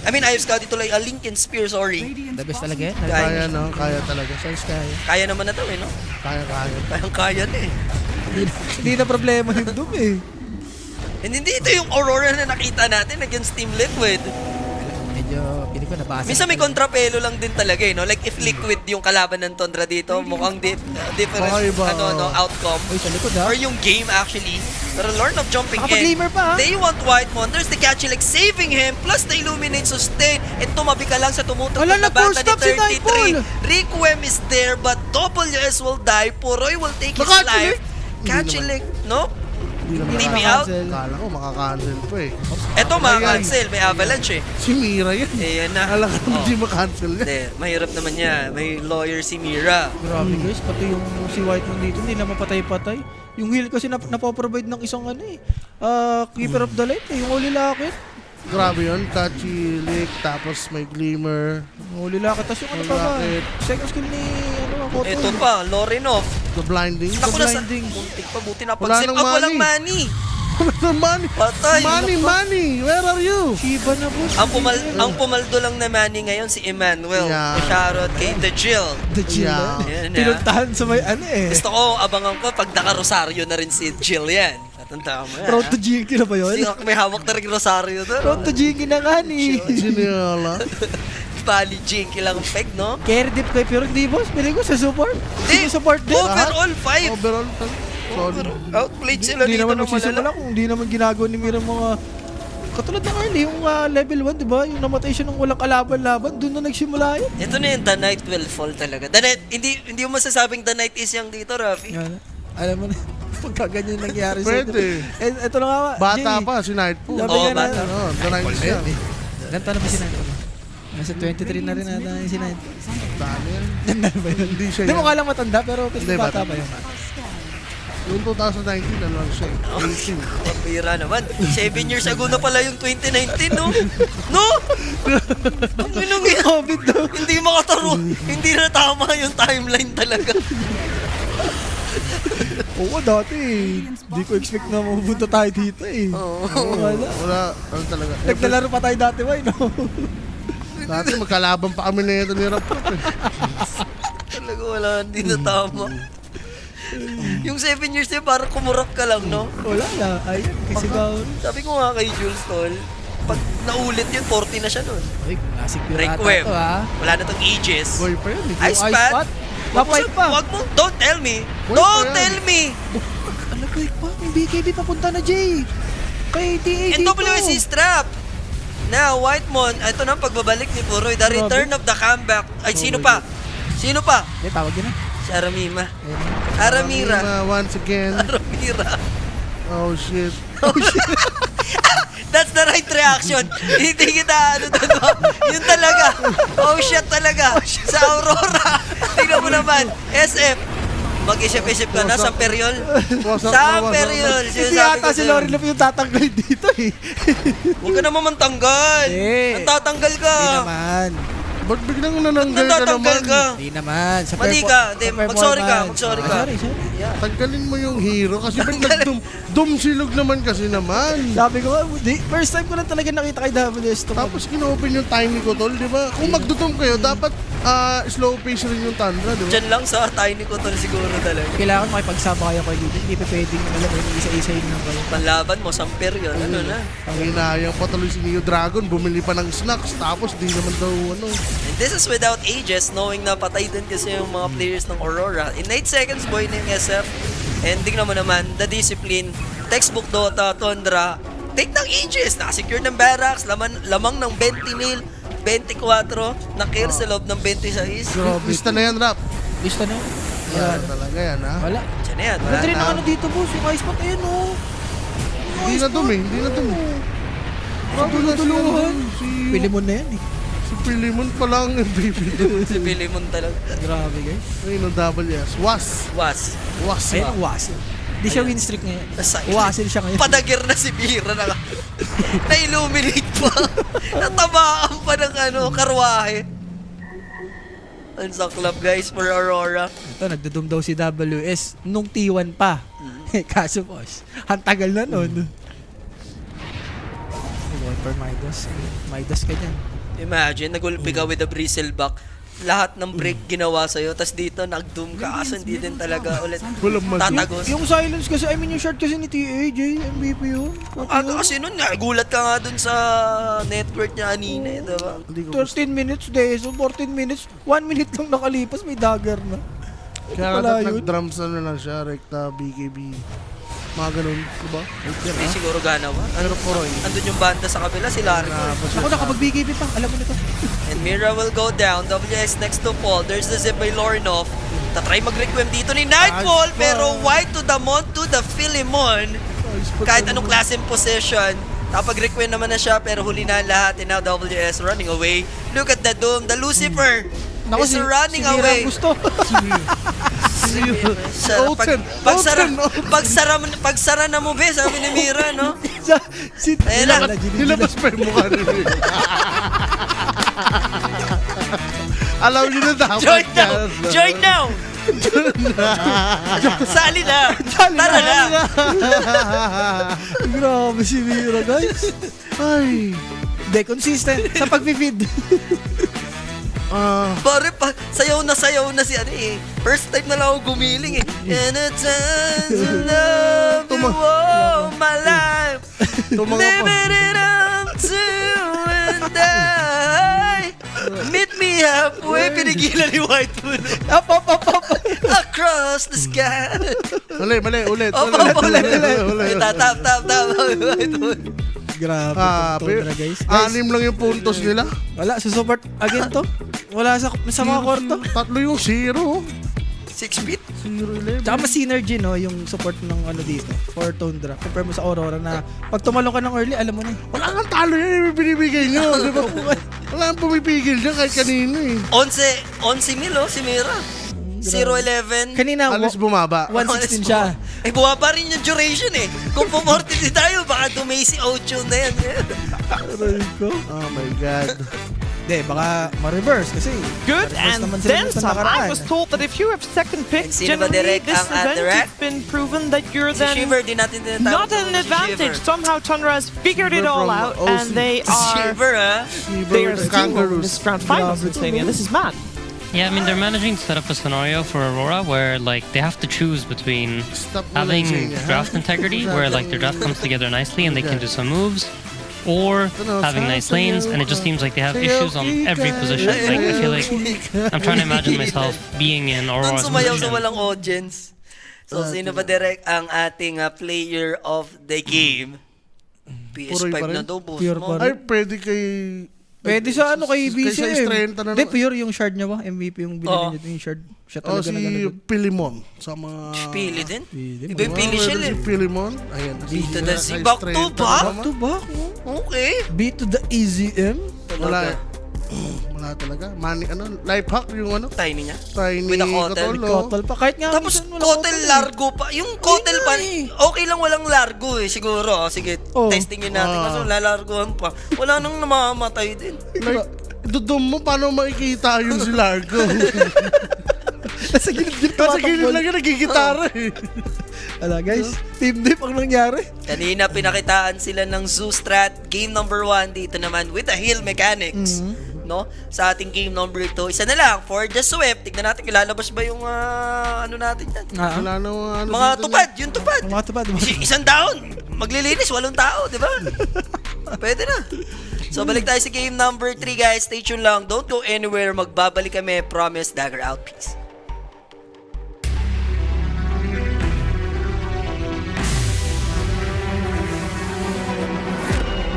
I mean, Eye of Scotty tuloy, a Lincoln Spear, sorry. The best talaga yan. Kaya, no? Kaya talaga. Size kaya. Kaya naman na daw eh, no? Kaya. Kayang kaya na eh. Hindi na problema yung Doom eh. And hindi ito yung Aurora na nakita natin against Team Liquid. Medyo, pili ko nabasa. Minsan may kontrapelo lang din talaga eh, no? Like if Liquid yung kalaban ng Tundra dito, mukhang different Iba. outcome. Uy, sa likod ha. Or yung game actually. Pero Lord of Jumping In, Nakapag-glimmer pa, ha? they want Whitemon. There's the catch like saving him, plus the Illuminate sustain. And tumabi ka lang sa tumutugtog Wala, na bata nag-force stop si ni 33. Nightfall. Requiem is there, but WS will die. Puroy will take his Nakachilik? life. Catchilik, no? Hindi TP naman. out. Kala ko makakancel pa eh. Eto maka-cancel, may avalanche eh. Si Mira yan. Eh, yan na. Alam ko Oh. hindi makancel yan. Hindi, mahirap naman niya. May lawyer si Mira. Grabe guys, pati yung si Whitemon dito, hindi na mapatay-patay. Yung heal kasi napoprovide ng isang ano eh, Keeper of the Light eh, yung Holy Locket. Grabe yun. Catchy lick, tapos may glimmer. Yung Holy Locket, tapos yung ano Holy pa ba? Locket. Second skill ni, ano, Kotol. Ito pa, Lorinov. The blinding. Naku na sa... blinding. Muntik pa, buti na Wala pag-sip nang up, walang money. money. Money. Patay. Money. Where are you? Shiba na, boss. Ang pumaldo lang na money ngayon si Emmanuel. Yeah. Shoutout kay The Jill. The Jill. Yeah. Yan, Pinuntahan sa may ano eh. Gusto ko, abangan ko, pag naka-rosaryo na rin si Jill yan. Tatanda mo yan. Road to Jinky na ba yun? Kasi may hawak na rin rosaryo doon. Road to Jinky na nga ni. Sinala. Bali, Jinky lang peg, no? Carry dip kay pero hindi, boss. Pili ko sa support. Hindi, support din. overall 5. Overall, solid. Outplayed sila Hindi dito naman ng magsisimula malala. kung hindi naman ginagawa ni Mira mga katulad ng early, yung level 1, di ba? Yung namatay siya ng walang kalaban-laban, doon na nagsimula yun. Ito na yung The Night Will Fall talaga. The Night, hindi mo masasabing The Night is yung dito, Rafi. Yan. Alam mo na, pagka ganyan nangyari sa ito. Pwede. Ito na nga, Bata Jay. pa, si Nightpool. Sabi Oo, nga bata. na, The night siya. ilan taon na ba si Nightpool? Nasa 23 na rin ata yung si Nightpool. Dami yan. Ganda ba yun? Hindi siya Hindi mo yan. kalang matanda, pero kasi Hindi, bata bata. pa yun. Yung 2019, ano lang siya. 18. Pambira naman. 7 years ago na pala yung 2019, no? No? Ang inong yan. COVID daw. Hindi makataro. Hindi na tama yung timeline talaga. Oo, dati eh. Hindi ko expect na mapupunta tayo dito eh. Oo. Wala. Wala, ano talaga. Naglalaro pa tayo dati, why no? Dati magkalaban pa kami na ito ni Raptop eh. Talaga wala. Hindi na tama. Yung 7 years na yun, parang kumurap ka lang, no? Wala na. Ayun, kasi ba? Sabi ko nga kay Jules Tol, pag naulit yun, 40 na siya nun. Ay, classic pirata Requiem. to ha. Wala na tong ages. Boy pa yun eh. Ice Pat. Lapay pa. Wag mo, don't tell me. Boy Don't pa yan. tell me. Ano ba pa? Yung BKB papunta na, Jay. Kay TA dito. NWC strap. Now, Whitemon, ito na ang pagbabalik ni Puroy. The Grabe. return of the comeback. Ay, sino pa? Sino pa? Hindi, tawag yun na. Si Aramima. Ayun. Aramira. Once again. Aramira. Oh shit. That's the right reaction. Hindi kita ano doon. Yun talaga. Oh shit talaga. Sa Aurora. Tingnan mo naman. SF. Mag-isip-isip ka na sa Periol. Wasak Sa na wasak. Periol. Hindi yata si Lorin Love yung tatanggal dito eh. Huwag ka naman mantanggal. Eh. Ang tatanggal ka. Hindi naman. Ba't biglang nananggal ka Natatanggal naman? ka. Hindi naman. Sa Mali ka. Hindi, sa mag-sorry ka, performance. mag-sorry ka. Sorry. Tanggalin mo yung hero kasi ba't nagdum-silog naman kasi naman. Sabi ko, first time ko lang talaga nakita kay WS to. Tapos in-open yung timing ko tol, di ba? Kung magdudum kayo, dapat slow pace rin yung Tundra, di ba? Diyan lang sa tiny ko tol siguro talaga. Kailangan makipagsama kayo kayo dito. Hindi pa pwedeng alam mo, isa-isa yun lang kayo. Panlaban mo sa Periol. Ano na? Ang hinayang pa tuloy si Neo Dragon, bumili pa ng snacks, tapos di naman daw ano. And this is without ages, knowing na patay din kasi yung mga players ng Aurora. In 8 seconds, boy na yung SF. And tingnan mo naman, the discipline, textbook Dota, Tundra, take ng ages, nakasecure ng barracks, lamang ng 20 mil, 24, na-kill sa loob ng 26. Grabe. Lista na yan, Rap. Lista na. Yan talaga yan, ha? Wala. Diyan na yan, wala Ganda rin na. ang ano dito, boss. Yung ice pot, ayun oh. Hindi na dumi, hindi na dumi. Grabe na Tulungan. si... Pilimon na yan eh. Si Pilimon pa lang MVP doon. Si Pilimon talaga. Grabe guys. Ayun ang WS. Was. Was. Was. Ayun ang wasil. Hindi siya win streak ngayon. Wasil siya ngayon. Padagir na si Bira na na-illuminate pa. Natamaan pa ng ano, karwahe. Ang saklap guys for Aurora. Ito, nagdudum daw si WS nung T1 pa. Kaso boss, ang tagal na nun. One per Midas. Midas ka dyan. Imagine, nagulpi ka with a bristleback. Lahat ng break ginawa sa'yo, tas dito nag-doom ka kasi hindi din talaga ulit Walang mas- tatagos. Yung silence kasi, I mean yung shot kasi ni TAJ, MVP yun. Aga kasi nun nga, gulat ka nga dun sa network niya kanina, eh, diba? Hindi ko 13 minutes day, so 14 minutes, 1 minute lang nakalipas, may dagger na. Kaya Wala dapat yun. nag-drums na lang siya, Rekta, BKB. Mga ganun, diba? Hindi siguro ganawa. Pero Puroy. Andun yung banda sa kabila, si Larry. Ako nakapag-BKB pa, alam mo nito. And Mira will go down. WS next to Paul. There's the zip by Lorinov. Tatry mag-requiem dito ni Nightfall, pero wide to the Mont to the Philemon. Kahit anong klaseng position, napag-requiem naman na siya, pero huli na ang lahat. And now WS running away. Look at the Doom, the Lucifer is running si Mira away. gusto. Pagsara na mo, be, sabi ni Mira, no? si Ayan na. Nilabas pa yung mukha nila. Alam niyo na dapat Join now! yan. Join now! Sali na! Tara na! Grabe si Mira, guys. Ay. Hindi, consistent sa pag-feed. Pare pa, sayaw na si ano eh. First time na lang ako gumiling eh. And a time to love you all my life. Tumanga pa. Living it up to and I. Meet me halfway. Pinigilan ni Whitewood. Up. Across the sky. Mali, ulit. Ulit. Tap. Whitewood. Grabe Ah, itong Tundra, guys. 6 lang yung puntos nila. Wala, support again to. Wala sa mga korto. 3 yung 0. 6 feet. 0-11. Tsaka mas synergy, no, yung support ng ano dito for Tundra. Compare mo sa Aurora na pag tumalong ka ng early, alam mo na eh. Wala kang talo yan, yung binibigay nyo. Di ba? Wala kang pumipigil dyan kahit kanino eh. 11 mil si Mira. 0-11. Kanina, Alis bumaba. 116 siya. Eh, buwaba rin yung duration eh. Kung po-40 din tayo, baka dumay si Ocho na yan. Oh my God. Hindi, baka ma-reverse kasi. Good, ma-reverse and naman sila then nito sa some. nakaraan. I was told that if you have second pick, And sino ba generally direct this ang event direct? it's been proven that you're Si then Shiver, di natin tinatawag. not at an advantage. Somehow Tundra has figured it all Shiver out, from and they Si are Shiver, ha? they are Shiver steamrolling Kangaroos. this grand finals and saying, and this is mad. Yeah, I mean, they're managing to set up a scenario for Aurora where, like, they have to choose between Stop mo lang having sa inyo, ha? draft integrity, where, like, their draft comes together nicely and they can do some moves, or having nice lanes, and it just seems like they have issues on every position. Like, I feel like I'm trying to imagine myself being in Doon Aurora's sumayaw sa position. walang audience. So, sino ba direct ang ating player of the game? Puroy PS5 pa rin? na daw, boss Pure mo. pa Ay, pwede kay... Pwede sa ano kay Kay sa BCM. Estrenta na Hindi, naman. pure yung shard niya ba? MVP yung binili niya yung shard. Siya Oh, talaga si nagano. Pilimon. Sa mga... Pili din? Pili. Iba yung pili siya eh. Si Pilimon. Ayan. Dito na si Kay back to Estrenta back? naman. To back, no? Okay. B to the EZM. Wala. Wala talaga. Money, ano, life hack yung ano. Tiny niya. Tiny With a Kotel. Kotol, oh. Kotal pa. Kahit nga Tapos minsan wala Kotel Kotel eh. largo pa. Yung Kotel pa, eh. okay lang walang largo eh. Siguro, sige, Oh. testingin natin. Kaso lalargohan pa. Wala nang namamatay din. Like, dudum mo, paano makikita yung si Largo? Nasa gilid-gilid Kasi gilid lang yung nagigitara eh. Wala guys, team dip ang nangyari. Kanina pinakitaan sila ng Zoo Strat game number 1 dito naman with the hill mechanics. No? Sa ating game number 2. Isa na lang for the sweep. Tignan natin kilalabas ba yung ano natin yan. Wala na ano Mga dito tupad, yung tupad. Mga tupad. Isang down. Maglilinis, 8 tao, di ba? Pwede na. So balik tayo sa game number 3 guys. Stay tuned lang. Don't go anywhere. Magbabalik kami. Promise. Dagger out. Peace.